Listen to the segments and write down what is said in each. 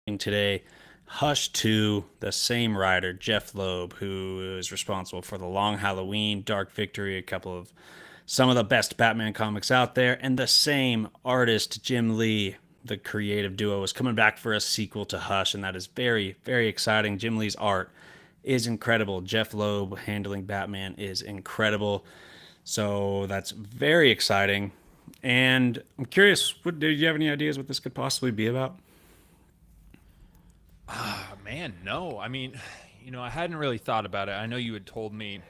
today Hush 2, the same writer, Jeph Loeb, who is responsible for The Long Halloween, Dark Victory, a couple of some of the best Batman comics out there, and the same artist, Jim Lee, the creative duo, is coming back for a sequel to Hush, and that is very, very exciting. Jim Lee's art is incredible. Jeph Loeb handling Batman is incredible. So that's very exciting. And I'm curious, do you have any ideas what this could possibly be about? Ah, man, no. I mean, I hadn't really thought about it. I know you had told me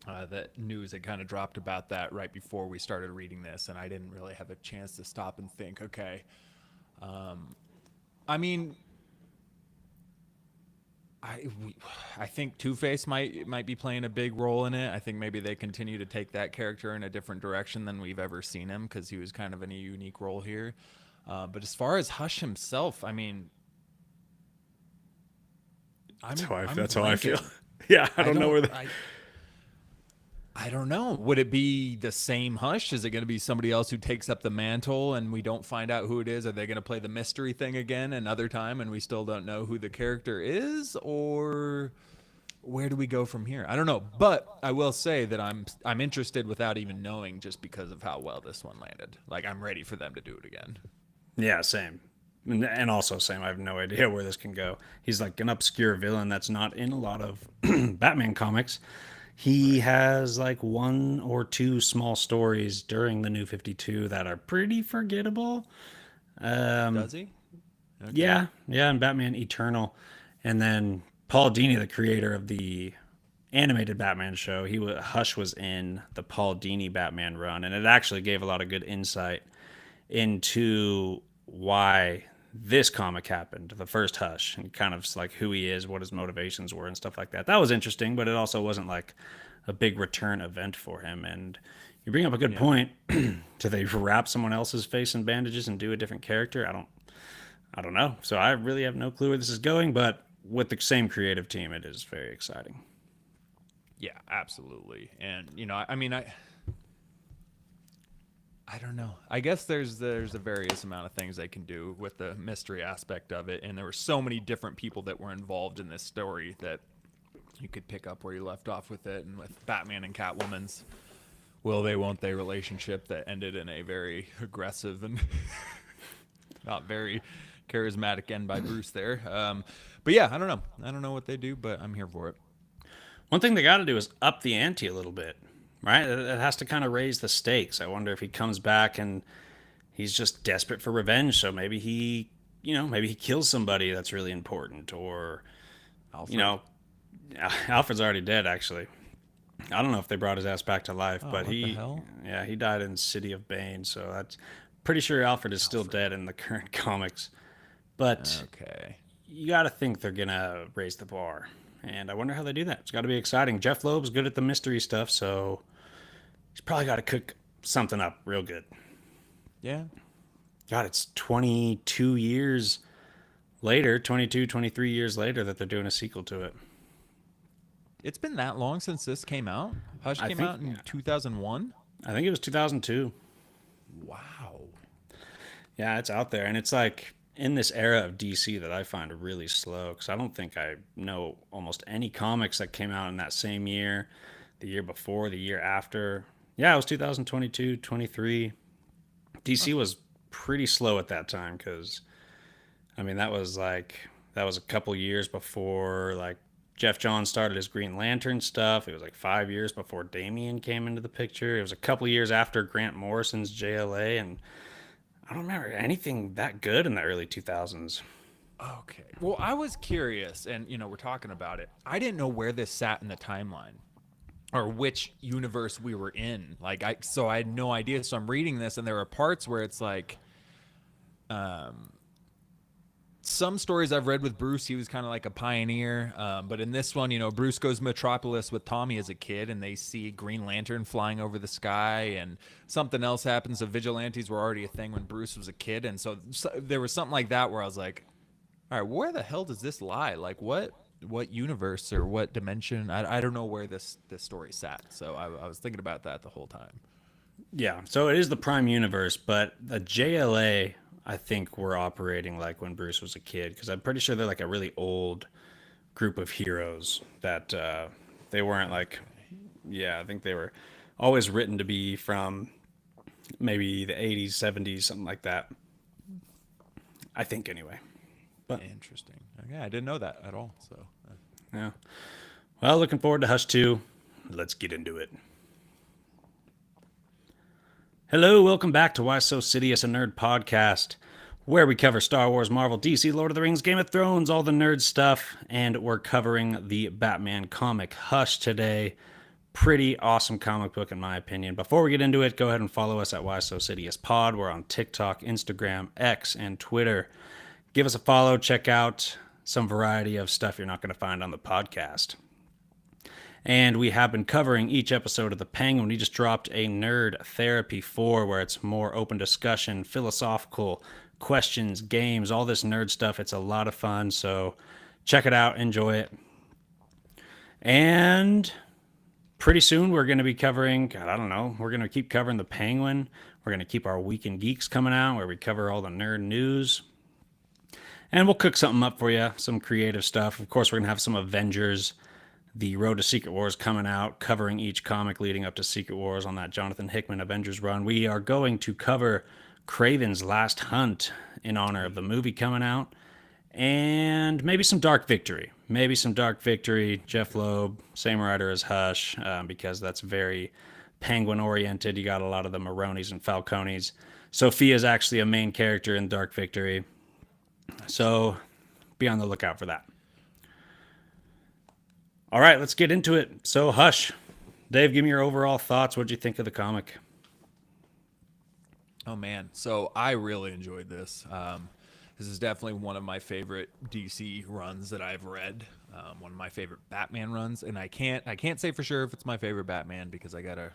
that news had kind of dropped about that right before we started reading this, and I didn't really have a chance to stop and think. Okay, I mean, I think Two Face might be playing a big role in it. I think maybe they continue to take that character in a different direction than we've ever seen him because he was kind of in a unique role here. But as far as Hush himself, I mean, I'm That's how I feel. blanking. Yeah, I I don't know don't where the I don't know. Would it be the same Hush? Is it going to be somebody else who takes up the mantle and we don't find out who it is? Are they going to play the mystery thing again another time and we still don't know who the character is? Or where do we go from here? I don't know. But I will say that I'm interested without even knowing just because of how well this one landed. Like I'm ready for them to do it again. Yeah, same. And also same. I have no idea where this can go. He's like an obscure villain that's not in a lot of Batman comics. He Right. has like one or two small stories during the New 52 that are pretty forgettable. Does he? Okay. Yeah, and Batman Eternal. And then Paul Dini, the creator of the animated Batman show, Hush was in the Paul Dini Batman run, and it actually gave a lot of good insight into why this comic happened, the first Hush, and kind of like who he is, what his motivations were, and stuff like that. That was interesting, but it also wasn't like a big return event for him. And you bring up a good Yeah. point. Do they wrap someone else's face in bandages and do a different character? I don't know. So I really have no clue where this is going, but with the same creative team, it is very exciting. Yeah, absolutely. And I don't know. I guess there's a various amount of things they can do with the mystery aspect of it, and there were so many different people that were involved in this story that you could pick up where you left off with it, and with Batman and Catwoman's will they won't they relationship that ended in a very aggressive and not very charismatic end by Bruce there. But yeah, I don't know. I don't know what they do, but I'm here for it. One thing they got to do is up the ante a little bit, right? It has to kind of raise the stakes. I wonder if he comes back and he's just desperate for revenge. So maybe he kills somebody that's really important, or you Alfred. know, Alfred's already dead. Actually, I don't know if they brought his ass back to life, Oh, but what the hell? yeah, he died in City of Bane. So that's pretty sure Alfred is still Alfred. dead in the current comics. But Okay. you got to think they're gonna raise the bar, and I wonder how they do that. It's got to be exciting. Jeph Loeb's good at the mystery stuff, so he's probably got to cook something up real good. Yeah. God, it's 22 years later, 22, 23 years later that they're doing a sequel to it. It's been that long since this came out. Hush I came think out in 2001. I think it was 2002. Wow. Yeah, it's out there, and it's like in this era of DC that I find really slow because I don't think I know almost any comics that came out in that same year, the year before, the year after. Yeah, it was 2022, 23. Huh. DC was pretty slow at that time because I mean that was a couple years before like Jeff Johns started his Green Lantern stuff. It was like 5 years before Damian came into the picture. It was a couple years after Grant Morrison's JLA, and I don't remember anything that good in the early 2000s. Okay. Well, I was curious, and we're talking about it. I didn't know where this sat in the timeline or which universe we were in. So I had no idea. So I'm reading this, and there are parts where it's like, um, some stories I've read with Bruce, he was kind of like a pioneer. But in this one, Bruce goes Metropolis with Tommy as a kid, and they see Green Lantern flying over the sky, and something else happens. So vigilantes were already a thing when Bruce was a kid, and so there was something like that where I was like, all right, where the hell does this lie? Like what universe or what dimension? I don't know where this story sat. So I was thinking about that the whole time. Yeah, so it is the Prime Universe, but the JLA I think were operating like when Bruce was a kid, because I'm pretty sure they're like a really old group of heroes that they weren't like, Okay. yeah, I think they were always written to be from maybe the 80s, 70s, something like that. I think anyway. But Interesting. Okay, I didn't know that at all. So, yeah. Well, looking forward to Hush 2. Let's get into it. Hello, welcome back to Why So Sidious a Nerd podcast, where we cover Star Wars, Marvel, DC, Lord of the Rings, Game of Thrones, all the nerd stuff, and we're covering the Batman comic Hush today. Pretty awesome comic book, in my opinion. Before we get into it, go ahead and follow us at Why So Sidious Pod. We're on TikTok, Instagram, X, and Twitter. Give us a follow. Check out some variety of stuff you're not going to find on the podcast. And we have been covering each episode of The Penguin. We just dropped a Nerd Therapy 4, where it's more open discussion, philosophical questions, games, all this nerd stuff. It's a lot of fun. So check it out. Enjoy it. And pretty soon we're going to be covering, God, I don't know, we're going to keep covering The Penguin. We're going to keep our Weekend Geeks coming out, where we cover all the nerd news. And we'll cook something up for you, some creative stuff. Of course, we're going to have some Avengers, the Road to Secret Wars coming out, covering each comic leading up to Secret Wars on that Jonathan Hickman Avengers run. We are going to cover Kraven's Last Hunt in honor of the movie coming out, and maybe some Dark Victory. Maybe some Dark Victory. Jeph Loeb, same writer as Hush, because that's very Penguin oriented. You got a lot of the Maronis and Falcones. Sophia's actually a main character in Dark Victory, so be on the lookout for that. All right, let's get into it. So, Hush. Dave, give me your overall thoughts. What'd you think of the comic? oh man, so I really enjoyed this. This is definitely one of my favorite DC runs that I've read. One of my favorite Batman runs, and I can't say for sure if it's my favorite Batman because I gotta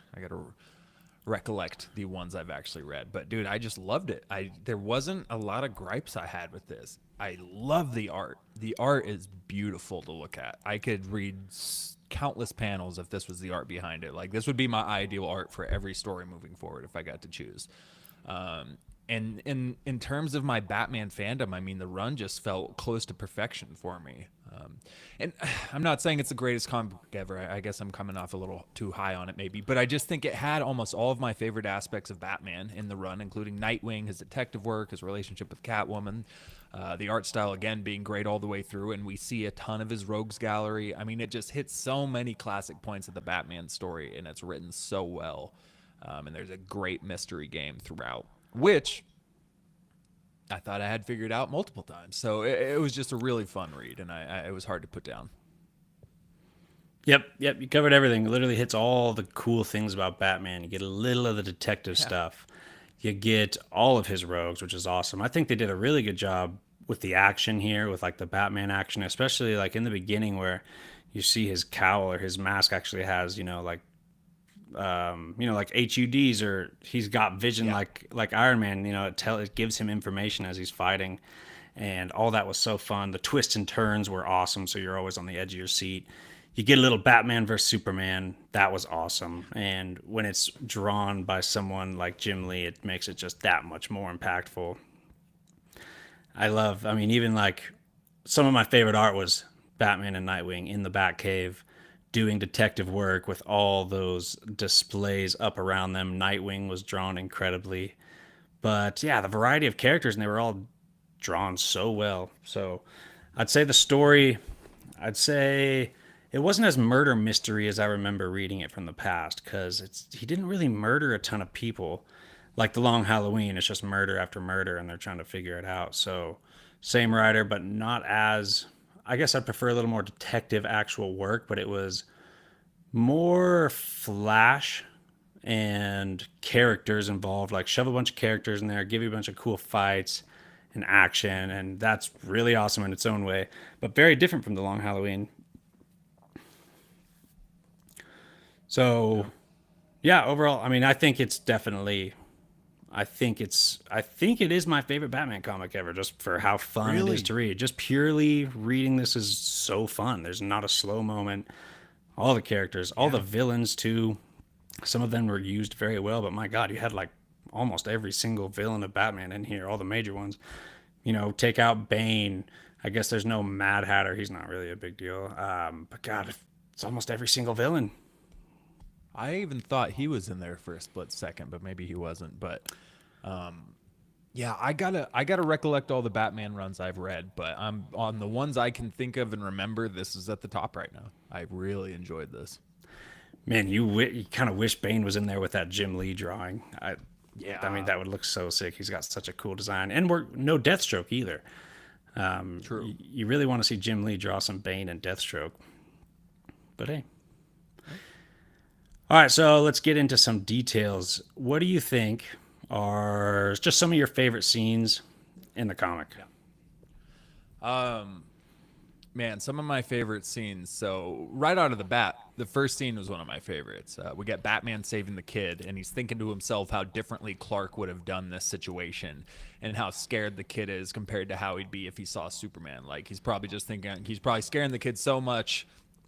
recollect the ones I've actually read. But dude, I just loved it. There wasn't a lot of gripes I had with this. I love the art. The art is beautiful to look at. I could read countless panels if this was the art behind it. Like this would be my ideal art for every story moving forward if I got to choose. And in terms of my Batman fandom, I mean, the run just felt close to perfection for me. And I'm not saying it's the greatest comic book ever. I guess I'm coming off a little too high on it, maybe. But I just think it had almost all of my favorite aspects of Batman in the run, including Nightwing, his detective work, his relationship with Catwoman, the art style, again, being great all the way through. And we see a ton of his rogues gallery. I mean, it just hits so many classic points of the Batman story, and it's written so well. And there's a great mystery game throughout, which I thought I had figured out multiple times. So it was just a really fun read, and it was hard to put down. Yep. You covered everything. It literally hits all the cool things about Batman. You get a little of the detective Yeah. stuff. You get all of his rogues, which is awesome. I think they did a really good job with the action here, with like the Batman action, especially like in the beginning where you see his cowl or his mask actually has, like HUDs, or he's got vision Yeah. like Iron Man. It gives him information as he's fighting, and all that was so fun. The twists and turns were awesome, so you're always on the edge of your seat. You get a little Batman versus Superman. That was awesome, and when it's drawn by someone like Jim Lee, it makes it just that much more impactful. I mean, even like some of my favorite art was Batman and Nightwing in the Batcave doing detective work with all those displays up around them. Nightwing was drawn incredibly. But yeah, the variety of characters, and they were all drawn so well. So I'd say the story, I'd say it wasn't as murder mystery as I remember reading it from the past, because he didn't really murder a ton of people. Like the Long Halloween, it's just murder after murder, and they're trying to figure it out. So same writer, but not as. I guess I prefer a little more detective actual work, but it was more flash and characters involved. Like shove a bunch of characters in there, give you a bunch of cool fights and action, and that's really awesome in its own way, but very different from the Long Halloween. So yeah, overall, I mean, I think it is my favorite Batman comic ever, just for how fun it is Really? to read. Just purely reading this is so fun. There's not a slow moment. All the characters, all the Yeah. villains too. Some of them were used very well, but my God, you had like almost every single villain of Batman in here, all the major ones. Take out Bane. I guess there's no Mad Hatter. He's not really a big deal. But God, it's almost every single villain. I even thought he was in there for a split second, but maybe he wasn't. But yeah, I gotta recollect all the Batman runs I've read, but I'm on the ones I can think of and remember. This is at the top right now. I really enjoyed this. Man, you kind of wish Bane was in there with that Jim Lee drawing. I mean, Yeah, that would look so sick. He's got such a cool design, and we're no Deathstroke either. true. You really want to see Jim Lee draw some Bane and Deathstroke, but hey. All right, so let's get into some details. What do you think are just some of your favorite scenes in the comic? Um, Man, some of my favorite scenes. So right out of the bat, the first scene was one of my favorites. We get Batman saving the kid, and he's thinking to himself how differently Clark would have done this situation, and how scared the kid is compared to how he'd be if he saw Superman. Like he's probably just thinking he's probably scaring the kid so much,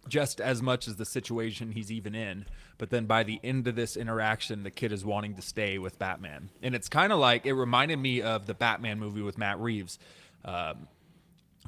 just as much as the situation he's even in. But then by the end of this interaction, the kid is wanting to stay with Batman, and it's kind of like it reminded me of the Batman movie with Matt Reeves.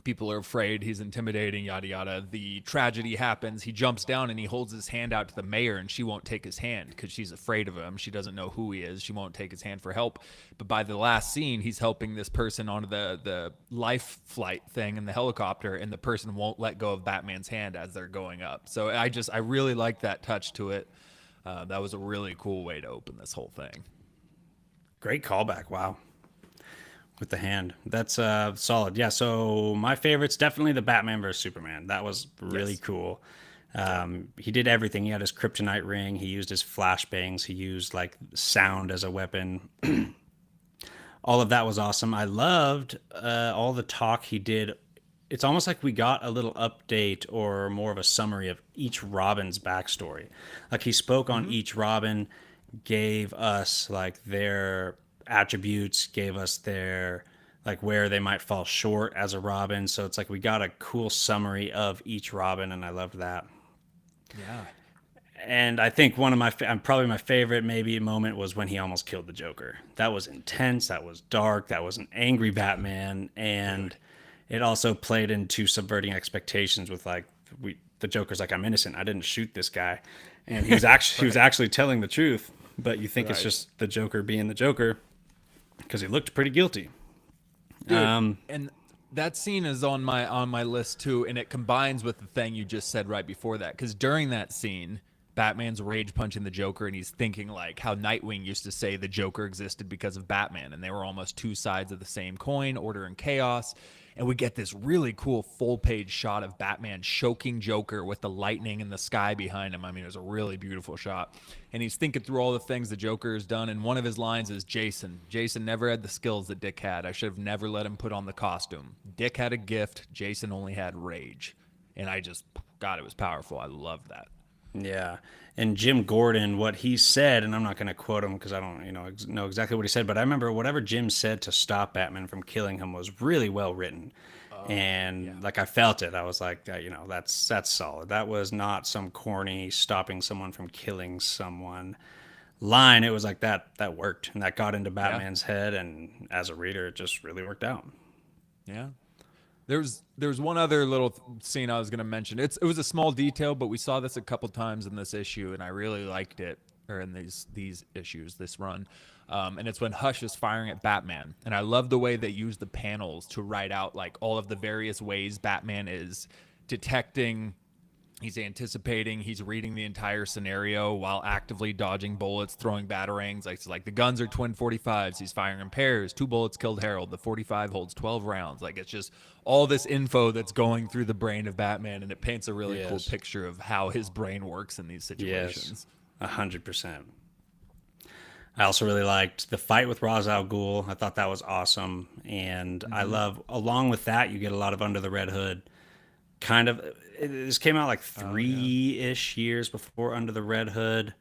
People are afraid he's intimidating, yada yada. The tragedy happens, he jumps down and he holds his hand out to the mayor, and she won't take his hand because she's afraid of him. She doesn't know who he is. She won't take his hand for help. But by the last scene, he's helping this person onto the life flight thing in the helicopter, and the person won't let go of Batman's hand as they're going up. So I really like that touch to it. That was a really cool way to open this whole thing. Great callback. Wow. With the hand. That's solid. Yeah, so my favorite's definitely the Batman versus Superman. That was really Yes. cool. He did everything. He had his kryptonite ring. He used his flashbangs. He used like sound as a weapon. All of that was awesome. I loved all the talk he did. It's almost like we got a little update or more of a summary of each Robin's backstory. Like he spoke on each Robin, gave us like their attributes, gave us their like where they might fall short as a Robin. So it's like we got a cool summary of each Robin, and I loved that. Yeah. And I think one of my probably my favorite maybe moment was when he almost killed the Joker. That was intense. That was dark. That was an angry Batman, and it also played into subverting expectations with like the Joker's like, I'm innocent. I didn't shoot this guy, and he was actually telling the truth. But you think it's Right. just the Joker being the Joker because he looked pretty guilty. Dude, and that scene is on my list too, and it combines with the thing you just said right before that. Because during that scene, Batman's rage punching the Joker, and he's thinking like how Nightwing used to say the Joker existed because of Batman, and they were almost two sides of the same coin, order and chaos. And we get this really cool full page shot of Batman choking Joker with the lightning in the sky behind him. I mean, it was a really beautiful shot. And he's thinking through all the things the Joker has done. And one of his lines is Jason. Jason never had the skills that Dick had. I should have never let him put on the costume. Dick had a gift. Jason only had rage. And God, it was powerful. I love that. Yeah. And Jim Gordon, what he said, and I'm not going to quote him because I don't, know exactly what he said, but I remember whatever Jim said to stop Batman from killing him was really well written. And like I felt it. I was like, that's solid. That was not some corny stopping someone from killing someone line. It was like that worked, and that got into Yeah. Batman's head, and as a reader, it just really worked out. Yeah. There's one other little scene I was going to mention. It was a small detail, but we saw this a couple times in this issue, and I really liked it. Or in these issues, this run, and it's when Hush is firing at Batman, and I love the way they use the panels to write out like all of the various ways Batman is detecting. He's anticipating. He's reading the entire scenario while actively dodging bullets, throwing batarangs. Like the guns are twin 45s. He's firing in pairs. 2 bullets killed Harold. The 45 holds 12 rounds. Like it's just all this info that's going through the brain of Batman, and it paints a really cool Yes. picture of how his brain works in these Yes, situations. 100%. I also really liked the fight with Ra's al Ghul. I thought that was awesome, and I love along with that you get a lot of Under the Red Hood. Kind of, this came out like 3-ish years before Under the Red Hood.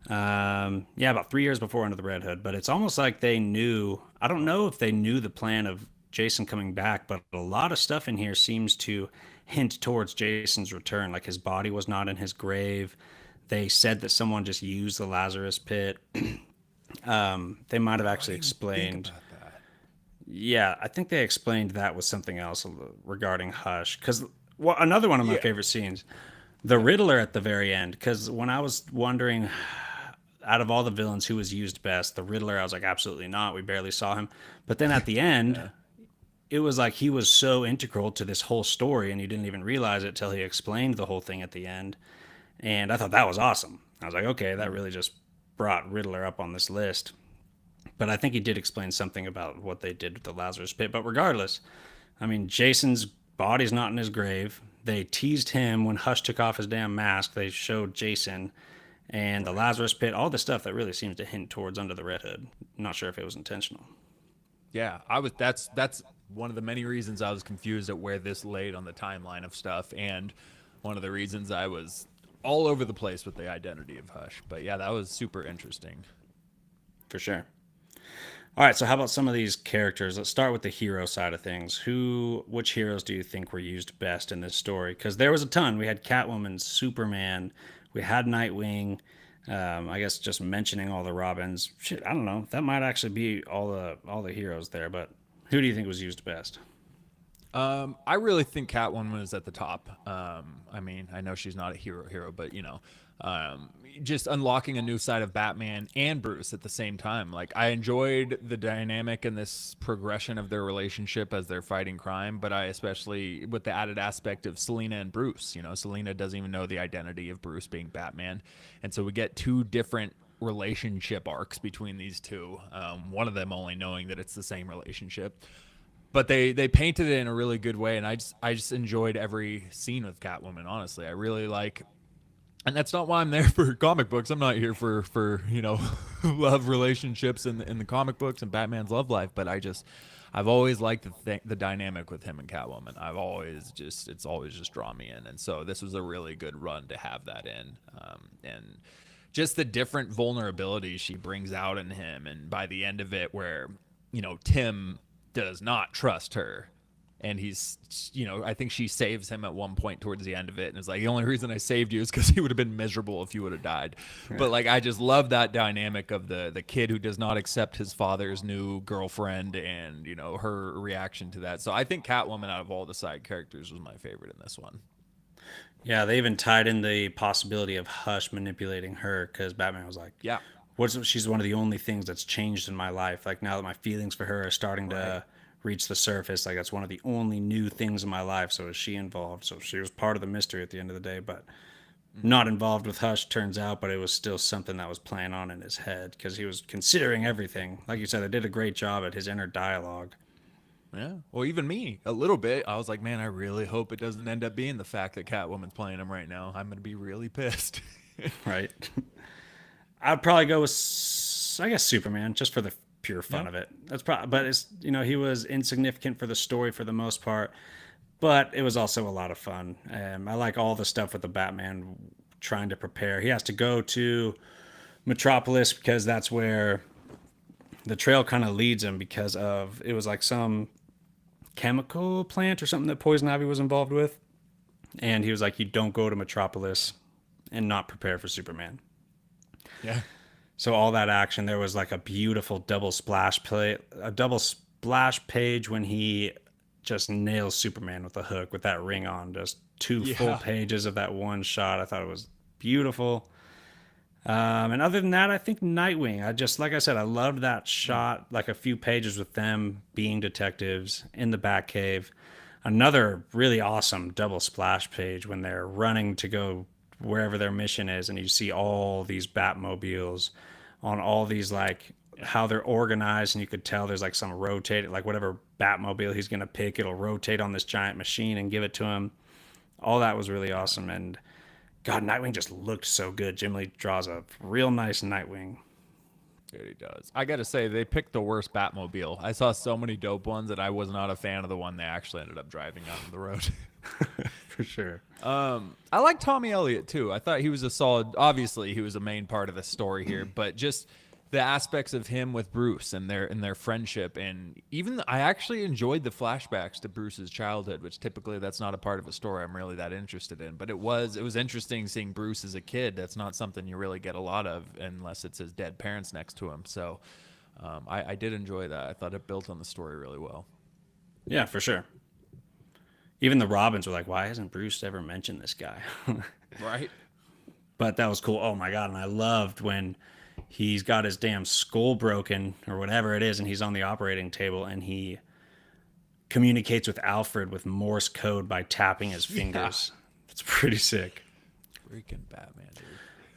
Yeah, about 3 years before Under the Red Hood. But it's almost like they knew. I don't know if they knew the plan of Jason coming back, but a lot of stuff in here seems to hint towards Jason's return. Like his body was not in his grave. They said that someone just used the Lazarus pit. They might have I actually didn't even think explained. about that. Yeah, I think they explained that was something else regarding Hush. Because well, another one of my Yeah. favorite scenes, the Yep. Riddler at the very end. Because when I was wondering, out of all the villains, who was used best, the Riddler, I was like, absolutely not. We barely saw him. But then at the end, Yeah. it was like he was so integral to this whole story, and you didn't even realize it till he explained the whole thing at the end. And I thought that was awesome. I was like, okay, that really just brought Riddler up on this list. But I think he did explain something about what they did with the Lazarus Pit. But regardless, I mean, Jason's body's not in his grave. They teased him when Hush took off his damn mask. They showed Jason and the Right. Lazarus Pit, all the stuff that really seems to hint towards Under the Red Hood. I'm not sure if it was intentional. Yeah, I was. That's one of the many reasons I was confused at where this laid on the timeline of stuff, and one of the reasons I was all over the place with the identity of Hush. But yeah, that was super interesting. For sure. All right, so how about some of these characters? Let's start with the hero side of things. Which heroes do you think were used best in this story? Because there was a ton. We had Catwoman, Superman, we had Nightwing. I guess just mentioning all the Robins. Shit, I don't know. That might actually be all the heroes there. But who do you think was used best? I really think Catwoman is at the top. I mean, I know she's not a hero, but just unlocking a new side of Batman and Bruce at the same time. Like, I enjoyed the dynamic and this progression of their relationship as they're fighting crime, but I especially with the added aspect of Selina and Bruce. Selina doesn't even know the identity of Bruce being Batman, and so we get two different relationship arcs between these two. One of them only knowing that it's the same relationship, but they painted it in a really good way, and I just enjoyed every scene with Catwoman. Honestly, I really like, and that's not why I'm there for comic books. I'm not here for love relationships in the comic books and Batman's love life. But I've always liked the dynamic with him and Catwoman. It's always just drawn me in, and so this was a really good run to have that in, and just the different vulnerabilities she brings out in him, and by the end of it, where Tim does not trust her, and I think she saves him at one point towards the end of it, and it's like, the only reason I saved you is because he would have been miserable if you would have died. But like, I just love that dynamic of the kid who does not accept his father's new girlfriend, and her reaction to that. So I think Catwoman, out of all the side characters, was my favorite in this one. Yeah, they even tied in the possibility of Hush manipulating her because Batman was like, Yeah. she's one of the only things that's changed in my life. Like now that my feelings for her are starting Right. to reach the surface, like that's one of the only new things in my life. So is she involved? So she was part of the mystery at the end of the day, but not involved with Hush, turns out, but it was still something that was playing on in his head because he was considering everything. Like you said, they did a great job at his inner dialogue. Yeah. Well, even me, a little bit. I was like, man, I really hope it doesn't end up being the fact that Catwoman's playing him right now. I'm going to be really pissed. Right. I'd probably go with, I guess, Superman, just for the pure fun Yeah. of it. That's probably, but it's he was insignificant for the story for the most part, but it was also a lot of fun. I like all the stuff with the Batman trying to prepare. He has to go to Metropolis because that's where the trail kind of leads him because of it was like some chemical plant or something that Poison Ivy was involved with, and he was like, "You don't go to Metropolis and not prepare for Superman." Yeah. So all that action, there was like a beautiful double splash page when he just nails Superman with a hook with that ring on. Just two full Yeah. pages of that one shot. I thought it was beautiful. And other than that, I think Nightwing. Like I said, I loved that shot. Like a few pages with them being detectives in the Batcave. Another really awesome double splash page when they're running to go wherever their mission is, and you see all these Batmobiles on all these like how they're organized, and you could tell there's like some rotated, like whatever Batmobile he's gonna pick, it'll rotate on this giant machine and give it to him. All that was really awesome, and God, Nightwing just looked so good. Jim Lee draws a real nice Nightwing. Dude, he does. I got to say, they picked the worst Batmobile. I saw so many dope ones that I was not a fan of the one they actually ended up driving out on the road. For sure. I like Tommy Elliott too. I thought he was a solid. Obviously, he was a main part of the story here, but just the aspects of him with Bruce and their friendship, and even I actually enjoyed the flashbacks to Bruce's childhood, which typically that's not a part of a story I'm really that interested in. But it was interesting seeing Bruce as a kid. That's not something you really get a lot of unless it's his dead parents next to him. So I did enjoy that. I thought it built on the story really well. Yeah, for sure. Even the Robins were like, why hasn't Bruce ever mentioned this guy? Right. But that was cool. Oh my God. And I loved when he's got his damn skull broken or whatever it is, and he's on the operating table and he communicates with Alfred with Morse code by tapping his fingers. It's pretty sick. Freaking Batman, dude.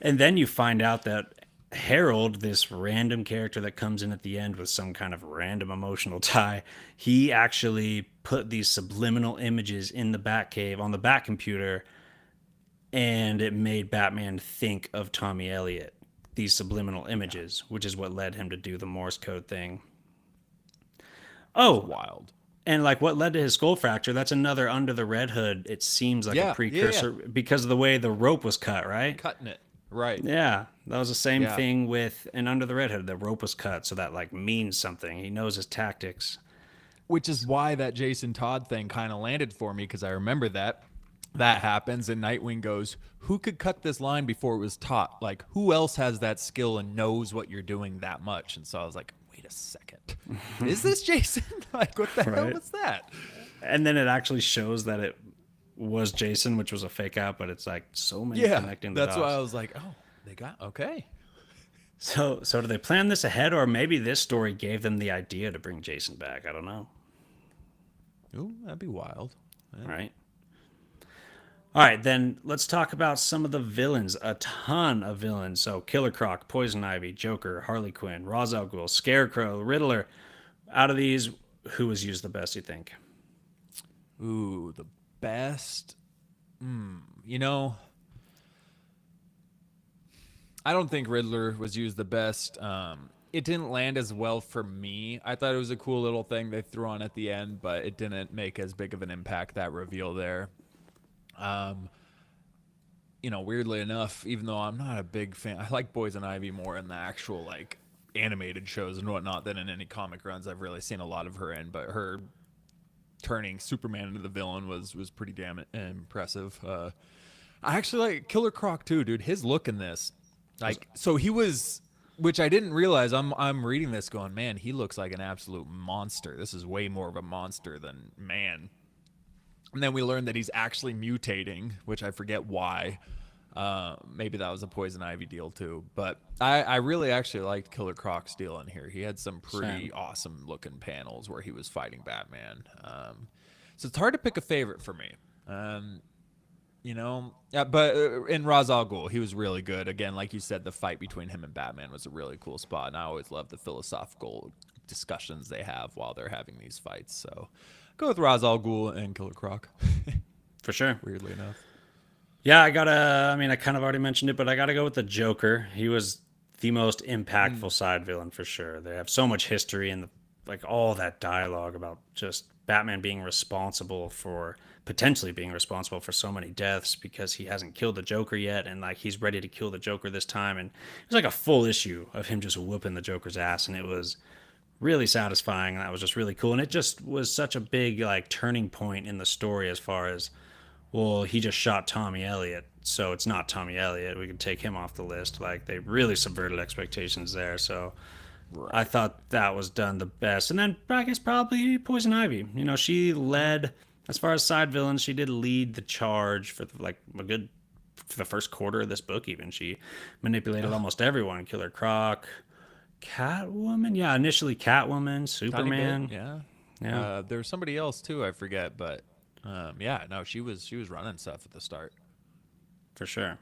And then you find out that Harold, this random character that comes in at the end with some kind of random emotional tie, he actually put these subliminal images in the Batcave on the Bat computer, and it made Batman think of Tommy Elliott, these subliminal images, which is what led him to do the Morse code thing. Oh, Wild. and like what led to his skull fracture, that's another Under the Red Hood. It seems like a precursor because of the way the rope was cut, right? Cutting it. Right. Yeah, that was the same thing with an Under the Red Hood. The rope was cut, so that like means something. He knows his tactics. Which is why that Jason Todd thing kind of landed for me, because I remember that happens and Nightwing goes, who could cut this line before it was taught? Like, who else has that skill and knows what you're doing that much? And so I was like, wait a second, is this Jason? Like, what the hell was that? And then it actually shows that it was Jason, which was a fake out, but it's like so many connecting the that's dots. why I was like, oh, they got okay. So do they plan this ahead, or maybe this story gave them the idea to bring Jason back? I don't know. Ooh, that'd be wild. Yeah. Right. All right, then let's talk about some of the villains. A ton of villains. So Killer Croc, Poison Ivy, Joker, Harley Quinn, Ra's al Ghul, Scarecrow, Riddler. Out of these, who was used the best, you think? Ooh, the best. You know, I don't think Riddler was used the best. It didn't land as well for me. I thought it was a cool little thing they threw on at the end, but it didn't make as big of an impact, that reveal there. You know, weirdly enough, even though I'm not a big fan, I like Poison Ivy more in the actual like animated shows and whatnot than in any comic runs I've really seen a lot of her in. But her turning Superman into the villain was pretty damn impressive. I actually like Killer Croc too, dude. His look in this, like, so he was, which I didn't realize. I'm reading this going, man, he looks like an absolute monster. This is way more of a monster than man. And then we learned that he's actually mutating, which I forget why. Maybe that was a Poison Ivy deal too. But I really actually liked Killer Croc's deal in here. He had some pretty awesome looking panels where he was fighting Batman. So it's hard to pick a favorite for me. You know, but in Ra's al Ghul, he was really good. Again, like you said, the fight between him and Batman was a really cool spot. And I always love the philosophical discussions they have while they're having these fights. So go with Ra's al Ghul and Killer Croc. For sure. Weirdly enough. Yeah, I kind of already mentioned it, but I gotta go with the Joker. He was the most impactful side villain for sure. They have so much history and like all that dialogue about just Batman being responsible for potentially being responsible for so many deaths because he hasn't killed the Joker yet, and like he's ready to kill the Joker this time. And it was like a full issue of him just whooping the Joker's ass, and it was really satisfying. And that was just really cool. And it just was such a big like turning point in the story as far as, well, he just shot Tommy Elliott, so it's not Tommy Elliott. We can take him off the list. Like, they really subverted expectations there. So I thought that was done the best. And then I guess probably Poison Ivy. You know, she led, as far as side villains, she did lead the charge for like a good, for the first quarter of this book even. She manipulated almost everyone. Killer Croc, Catwoman. Yeah, initially Catwoman, Superman. Yeah. There was somebody else too, I forget, but yeah, no, she was running stuff at the start. For sure.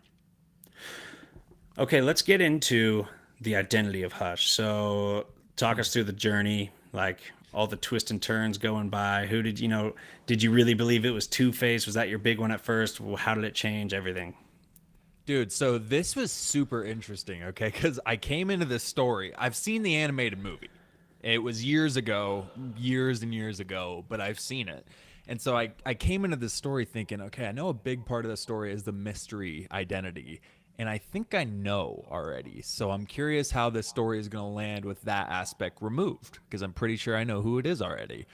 Okay, let's get into the identity of Hush. So talk us through the journey, like all the twists and turns going by. Who did you really believe it was Two-Face? Was that your big one at first? How did it change everything? Dude, so this was super interesting, okay? Because I came into this story. I've seen the animated movie. It was years ago, years and years ago, but I've seen it. And so I came into this story thinking, okay, I know a big part of the story is the mystery identity. and I think I know already. So I'm curious how this story is going to land with that aspect removed, because I'm pretty sure I know who it is already.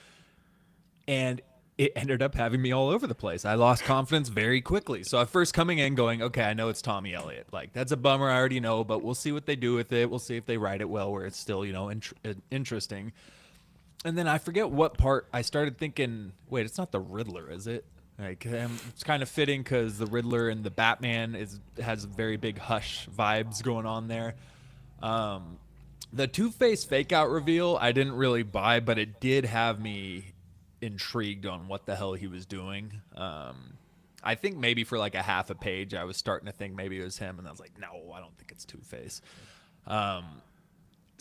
And it ended up having me all over the place. I lost confidence very quickly. So at first coming in going, okay, I know it's Tommy Elliott. Like, that's a bummer. I already know, but we'll see what they do with it. We'll see if they write it well where it's still, interesting. And then I forget what part I started thinking, wait, it's not the Riddler, is it? Like, it's kind of fitting because the Riddler and the Batman has very big Hush vibes going on there. Um, the Two-Face fake out reveal I didn't really buy, but it did have me intrigued on what the hell he was doing. I think maybe for like a half a page I was starting to think maybe it was him, and I was like, no, I don't think it's Two-Face. Um,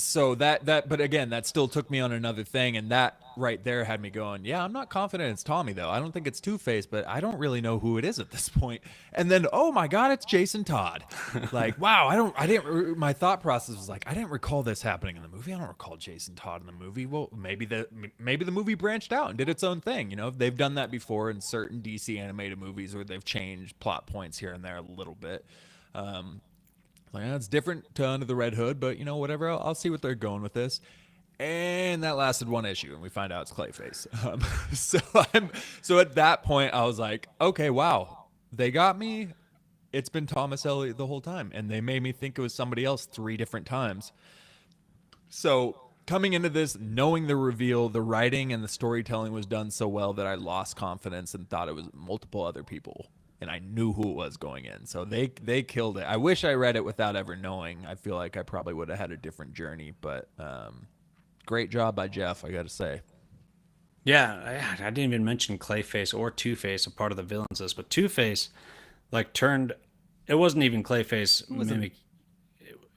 so that but again, that still took me on another thing, and that right there had me going, yeah, I'm not confident it's Tommy though. I don't think it's Two-Face, but I don't really know who it is at this point. And then, oh my god, it's Jason Todd. Like, wow, I didn't my thought process was like, I didn't recall this happening in the movie. I don't recall Jason Todd in the movie. Well, maybe the movie branched out and did its own thing. They've done that before in certain DC animated movies where they've changed plot points here and there a little bit. Like, it's different to Under the Red Hood, but whatever. I'll see what they're going with this. And that lasted one issue, and we find out it's Clayface. So at that point, I was like, okay, wow, they got me. It's been Thomas Elliott the whole time, and they made me think it was somebody else 3 different times. So coming into this, knowing the reveal, the writing and the storytelling was done so well that I lost confidence and thought it was multiple other people, and I knew who it was going in. So they killed it. I wish I read it without ever knowing. I feel like I probably would have had a different journey, but great job by Jeph, I got to say. Yeah, I didn't even mention Clayface or Two Face, a part of the villains list, but Two Face like turned. It wasn't even Clayface It wasn't mimic.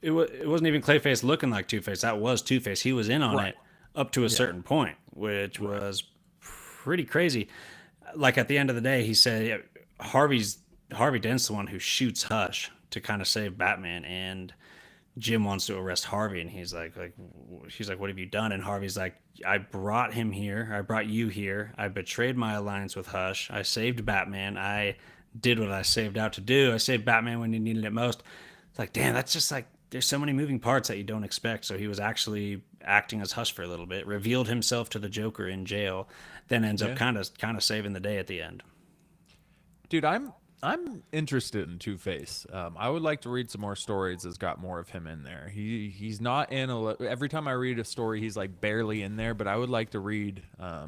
It wasn't even Clayface looking like Two Face. That was Two Face. He was in on right. it up to a Yeah. certain point, which Right. was pretty crazy. Like at the end of the day, he said Harvey Dent's the one who shoots Hush to kind of save Batman, and Jim wants to arrest Harvey, and he's like, what have you done? And Harvey's like, I brought him here. I brought you here. I betrayed my alliance with Hush. I saved Batman. I did what I saved out to do. I saved Batman when he needed it most. It's like, damn, that's just like there's so many moving parts that you don't expect. So he was actually acting as Hush for a little bit, revealed himself to the Joker in jail, then ends up Yeah. kind of saving the day at the end. Dude, I'm interested in Two Face. I would like to read some more stories that's got more of him in there. He's not in every time I read a story, he's like barely in there. But I would like to read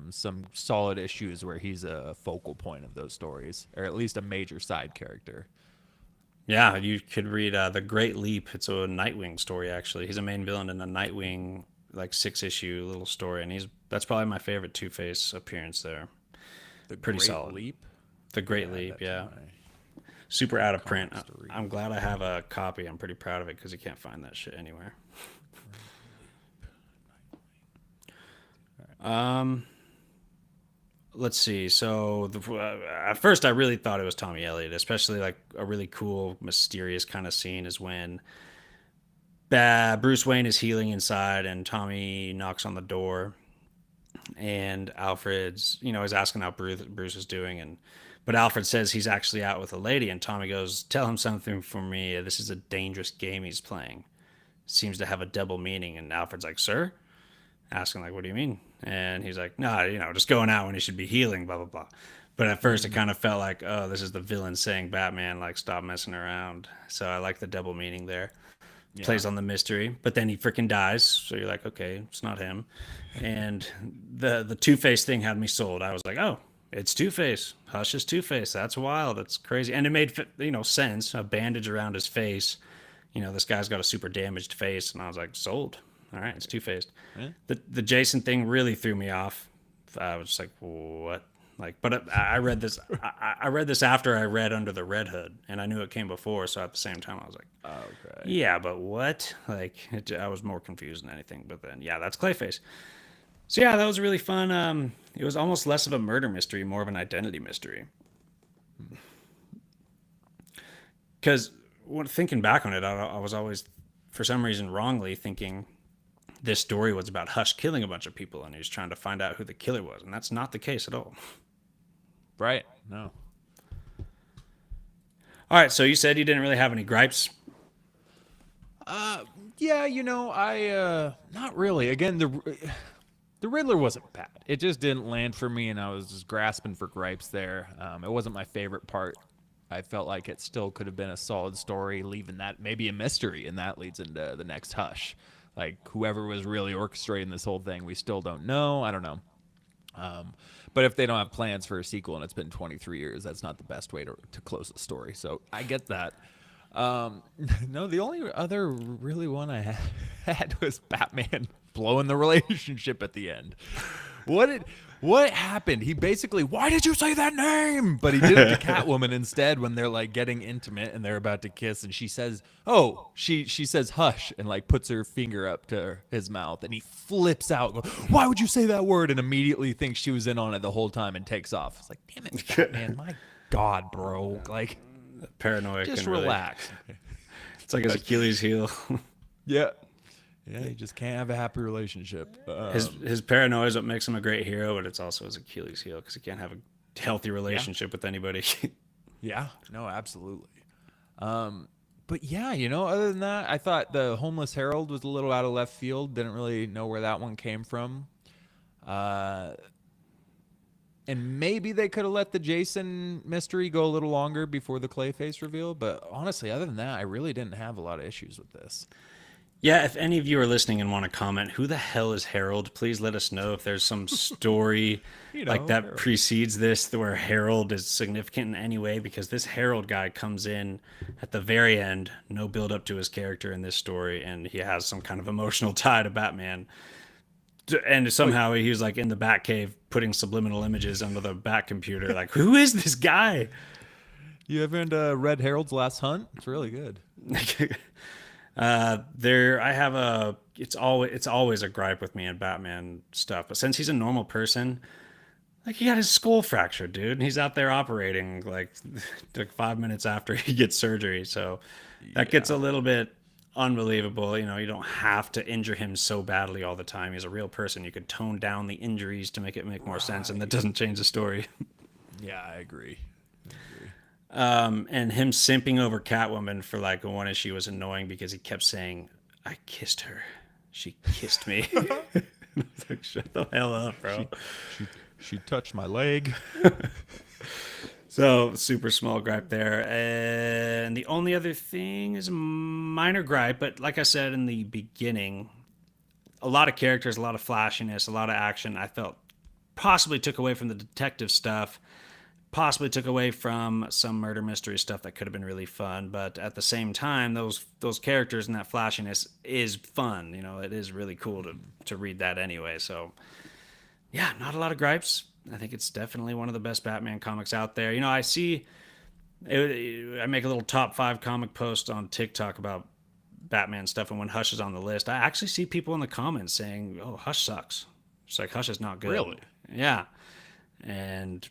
some solid issues where he's a focal point of those stories, or at least a major side character. Yeah, you could read The Great Leap. It's a Nightwing story actually. He's a main villain in a Nightwing like 6 issue little story, and he's that's probably my favorite Two Face appearance there. The Pretty Great solid. Leap. The I'm Great gonna add Leap, that to yeah. my Super out of print. comics to read. I'm glad I have a copy. I'm pretty proud of it because you can't find that shit anywhere. Um, let's see. So at first, I really thought it was Tommy Elliott, especially like a really cool, mysterious kind of scene is when Bruce Wayne is healing inside and Tommy knocks on the door and Alfred's, is asking how Bruce is doing, and but Alfred says he's actually out with a lady, and Tommy goes, "Tell him something for me. This is a dangerous game he's playing. Seems to have a double meaning." And Alfred's like, "Sir?" Asking like, "What do you mean?" And he's like, "Nah, just going out when he should be healing, blah blah blah." But at first, it kind of felt like, oh, this is the villain saying Batman, like, stop messing around. So I like the double meaning there. Yeah. Plays on the mystery, but then he freaking dies. So you're like, okay, it's not him. And the Two Face thing had me sold. I was like, oh, it's Two Face. Hush is Two Face. That's wild. That's crazy. And it made sense. A bandage around his face. This guy's got a super damaged face, and I was like, sold. All right, it's Two Faced. Yeah. The Jason thing really threw me off. I was just like, what? Like, but I read this. I read this after I read Under the Red Hood, and I knew it came before. So at the same time, I was like, Okay. yeah, but what? Like, I was more confused than anything. But then, yeah, that's Clayface. So yeah, that was really fun. It was almost less of a murder mystery, more of an identity mystery. Because when thinking back on it, I was always, for some reason, wrongly thinking this story was about Hush killing a bunch of people, and he was trying to find out who the killer was, and that's not the case at all. Right. No. All right, so you said you didn't really have any gripes. Yeah, I not really. Again, the Riddler wasn't bad. It just didn't land for me, and I was just grasping for gripes there. It wasn't my favorite part. I felt like it still could have been a solid story, leaving that maybe a mystery, and that leads into the next Hush. Like whoever was really orchestrating this whole thing, we still don't know. I don't know. But if they don't have plans for a sequel and it's been 23 years, that's not the best way to close the story. So I get that. Um, no, the only other really one I had was Batman blowing the relationship at the end. What did what happened? He basically, why did you say that name? But he did it to Catwoman instead when they're like getting intimate and they're about to kiss, and she says, "Oh," she says, "Hush," and like puts her finger up to his mouth, and he flips out. Goes, why would you say that word? And immediately thinks she was in on it the whole time and takes off. It's like, damn it, Batman, my God, bro, like. Paranoid. Just really, relax. it's like his Achilles heel. Yeah. Yeah, you just can't have a happy relationship. His paranoia is what makes him a great hero, but it's also his Achilles heel because he can't have a healthy relationship with anybody. Yeah, no, absolutely. But yeah, other than that, I thought the Homeless Herald was a little out of left field. Didn't really know where that one came from. And maybe they could have let the Jason mystery go a little longer before the Clayface reveal. But honestly, other than that, I really didn't have a lot of issues with this. Yeah, if any of you are listening and want to comment, who the hell is Harold? Please let us know if there's some story like that Harold. precedes this where Harold is significant in any way, because this Harold guy comes in at the very end, no build up to his character in this story, and he has some kind of emotional tie to Batman. And somehow he was like in the Batcave putting subliminal images under the Bat computer. Like, who is this guy? You haven't read Harold's Last Hunt? It's really good. I have it's always a gripe with me in Batman stuff, but since he's a normal person, like, he got his skull fractured, dude, and he's out there operating like 5 minutes after he gets surgery, so that gets a Yeah. little bit unbelievable. You don't have to injure him so badly all the time. He's a real person. You could tone down the injuries to make it make more sense, and that doesn't change the story. Yeah, I agree. And him simping over Catwoman for like one issue was annoying because he kept saying, "I kissed her. She kissed me." Like, shut the hell up, bro. She touched my leg. So super small gripe there. And the only other thing is a minor gripe, but like I said in the beginning, a lot of characters, a lot of flashiness, a lot of action. I felt possibly took away from the detective stuff, possibly took away from some murder mystery stuff that could have been really fun. But at the same time, those characters and that flashiness is fun. It is really cool to read that anyway. So yeah, not a lot of gripes. I think it's definitely one of the best Batman comics out there. I see, I make a little top 5 comic post on TikTok about Batman stuff, and when Hush is on the list, I actually see people in the comments saying, "Oh, Hush sucks." It's like, Hush is not good. Really? Yeah, and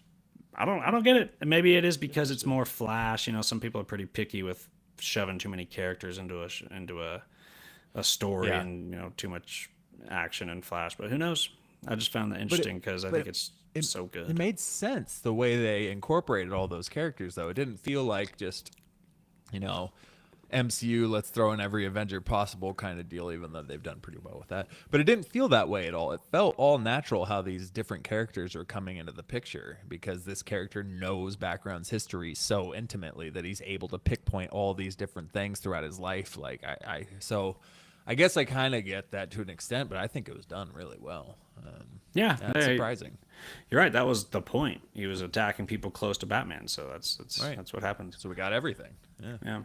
I don't get it. Maybe it is because it's more Flash. Some people are pretty picky with shoving too many characters into a story, Yeah. and too much action and Flash. But who knows? I just found that But interesting because I but think it's so it good. made sense the way they incorporated all those characters, though. It didn't feel like just, you know, MCU, let's throw in every Avenger possible kind of deal, even though they've done pretty well with that. But it didn't feel that way at all. It felt all natural how these different characters are coming into the picture because this character knows background's history so intimately that he's able to pinpoint all these different things throughout his life. Like so I guess I kind of get that to an extent, but I think it was done really well. Yeah, That's surprising. you're right. That was the point. He was attacking people close to Batman, so that's Right. that's what happened. So we got everything. Yeah. Yeah.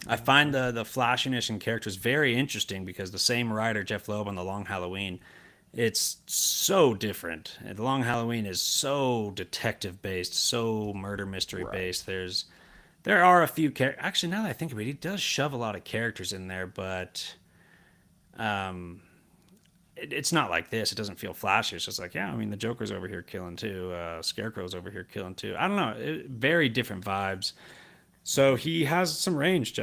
I find the flashiness in characters very interesting because the same writer, Jeph Loeb, on The Long Halloween, it's so different. The Long Halloween is so detective based, so murder mystery based. There are a few characters. Actually, now that I think of it, he does shove a lot of characters in there, but it's not like this. It doesn't feel flashy. It's just like, yeah, I mean, the Joker's over here killing too. Scarecrow's over here killing too. I don't know. Very different vibes. So he has some range,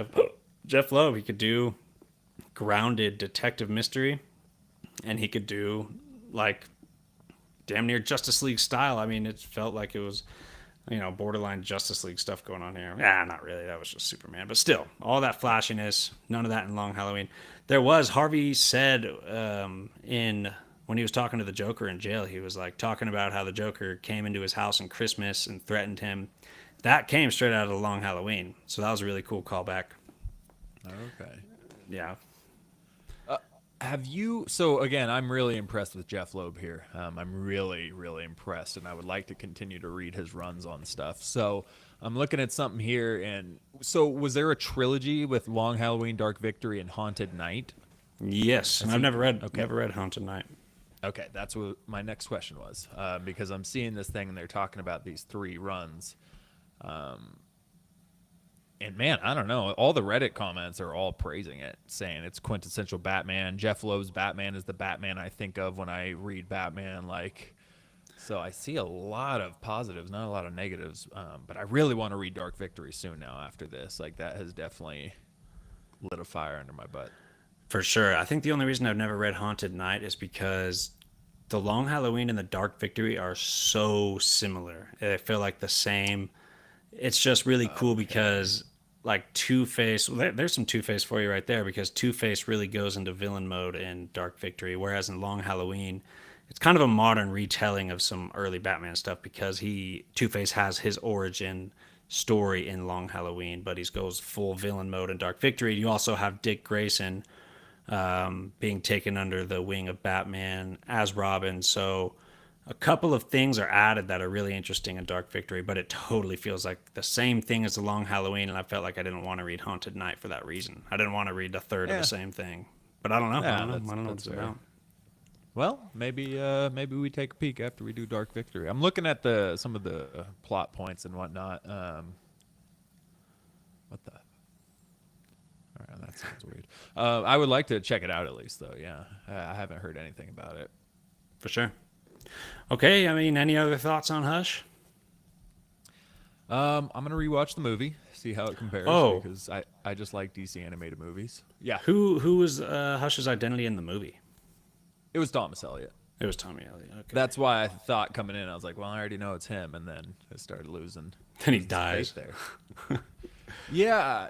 Jeph Loeb. He could do grounded detective mystery, and he could do like damn near Justice League style. I mean, it felt like it was borderline Justice League stuff going on here. Yeah, not really. That was just Superman. But still, all that flashiness, none of that in Long Halloween. There was, Harvey said in when he was talking to the Joker in jail, he was like talking about how the Joker came into his house on Christmas and threatened him. That came straight out of the Long Halloween. So that was a really cool callback. Okay. Yeah. Have you? So again, I'm really impressed with Jeph Loeb here. I'm really, really impressed, and I would like to continue to read his runs on stuff. So I'm looking at something here, and so was there a trilogy with Long Halloween, Dark Victory, and Haunted Night? Yes. I've never read Haunted Night. Okay, that's what my next question was, because I'm seeing this thing and they're talking about these 3 runs. And man, I don't know. All the Reddit comments are all praising it, saying it's quintessential Batman. Jeph Loeb's Batman is the Batman I think of when I read Batman. So I see a lot of positives, not a lot of negatives. But I really want to read Dark Victory soon now after this. That has definitely lit a fire under my butt. For sure. I think the only reason I've never read Haunted Night is because the Long Halloween and the Dark Victory are so similar. They feel like the same. It's just really cool because Two-Face, there's some Two-Face for you right there, because Two-Face really goes into villain mode in Dark Victory, whereas in Long Halloween, it's kind of a modern retelling of some early Batman stuff, because Two-Face has his origin story in Long Halloween, but he goes full villain mode in Dark Victory. You also have Dick Grayson being taken under the wing of Batman as Robin, so a couple of things are added that are really interesting in Dark Victory, but it totally feels like the same thing as the Long Halloween, and I felt like I didn't want to read Haunted Night for that reason. I didn't want to read a third of the same thing. But I don't know. Yeah, I don't know what it's about. Well, maybe we take a peek after we do Dark Victory. I'm looking at some of the plot points and whatnot. What the? All right, that sounds weird. I would like to check it out at least, though. Yeah, I haven't heard anything about it. For sure. Okay, any other thoughts on Hush? I'm gonna rewatch the movie, see how it compares. Because I just like DC animated movies. Yeah. Who was Hush's identity in the movie? It was Thomas Elliott. It was Tommy Elliott. Okay. That's why I thought coming in, I was like, well, I already know it's him, and then it started losing. Then he dies there. Yeah.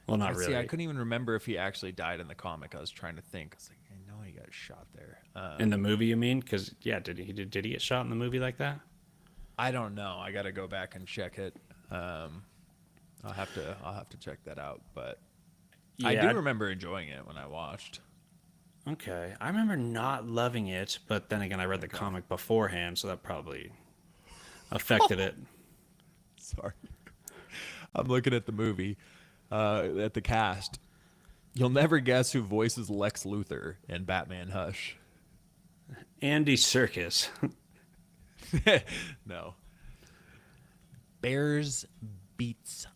Well, not really. See, I couldn't even remember if he actually died in the comic. I was trying to think. I was like, I know he got shot there. In the movie, you mean? Because did he get shot in the movie like that? I don't know. I got to go back and check it. I'll have to check that out. But yeah, I do remember enjoying it when I watched. Okay, I remember not loving it, but then again, I read the comic beforehand, so that probably affected it. Sorry, I'm looking at the movie, at the cast. You'll never guess who voices Lex Luthor in Batman Hush. Andy Serkis. No. Bears beats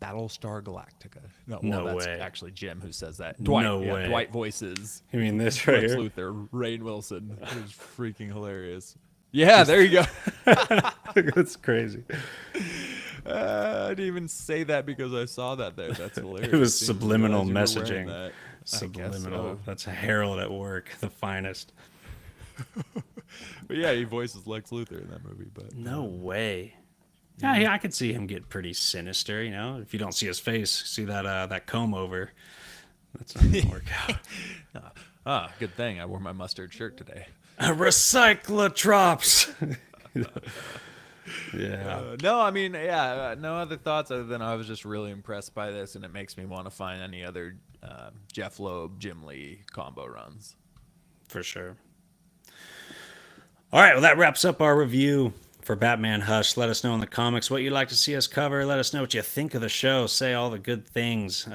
Battlestar Galactica. No that's way. Actually Jim who says that. Dwight, no way. Dwight voices. You mean this right Lex here? Luthor, Rainn Wilson. It was freaking hilarious. Yeah, there you go. That's crazy. I didn't even say that because I saw that there. That's hilarious. It was subliminal messaging. That. Subliminal. So. That's Harold at work, the finest. But yeah, he voices Lex Luthor in that movie. But no way. Yeah, I could see him get pretty sinister. If you don't see his face, see that comb over. That's not gonna work out. Good thing I wore my mustard shirt today. Recyclotrops. Yeah. No other thoughts other than I was just really impressed by this, and it makes me want to find any other Jeph Loeb, Jim Lee combo runs. For sure. All right, well, that wraps up our review for Batman Hush. Let us know in the comments what you'd like to see us cover. Let us know what you think of the show. Say all the good things.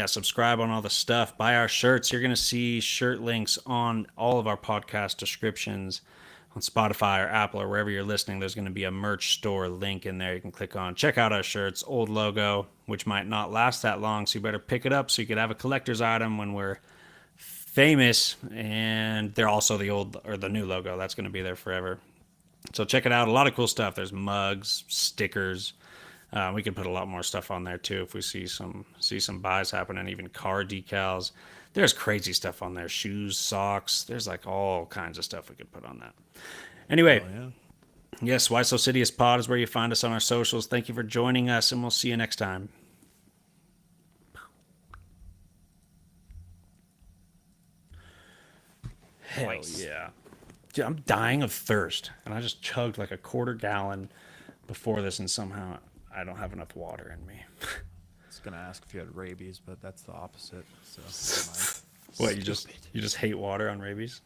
Subscribe on all the stuff. Buy our shirts. You're going to see shirt links on all of our podcast descriptions on Spotify or Apple or wherever you're listening. There's going to be a merch store link in there you can click on. Check out our shirts. Old logo, which might not last that long, so you better pick it up so you could have a collector's item when we're famous. And they're also the new logo. That's going to be there forever. So check it out. A lot of cool stuff. There's mugs, stickers. We can put a lot more stuff on there too if we see some buys happening. Even car decals. There's crazy stuff on there. Shoes, socks. There's all kinds of stuff we could put on that. Anyway, Yes, Why So Sidious Pod is where you find us on our socials. Thank you for joining us, and we'll see you next time. Hell Nice. yeah. Dude, I'm dying of thirst, and I just chugged like a quarter gallon before this, and somehow I don't have enough water in me. I was gonna ask if you had rabies, but that's the opposite. So never mind. What, Stupid. you just hate water on rabies?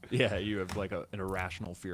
Yeah, you have like an irrational fear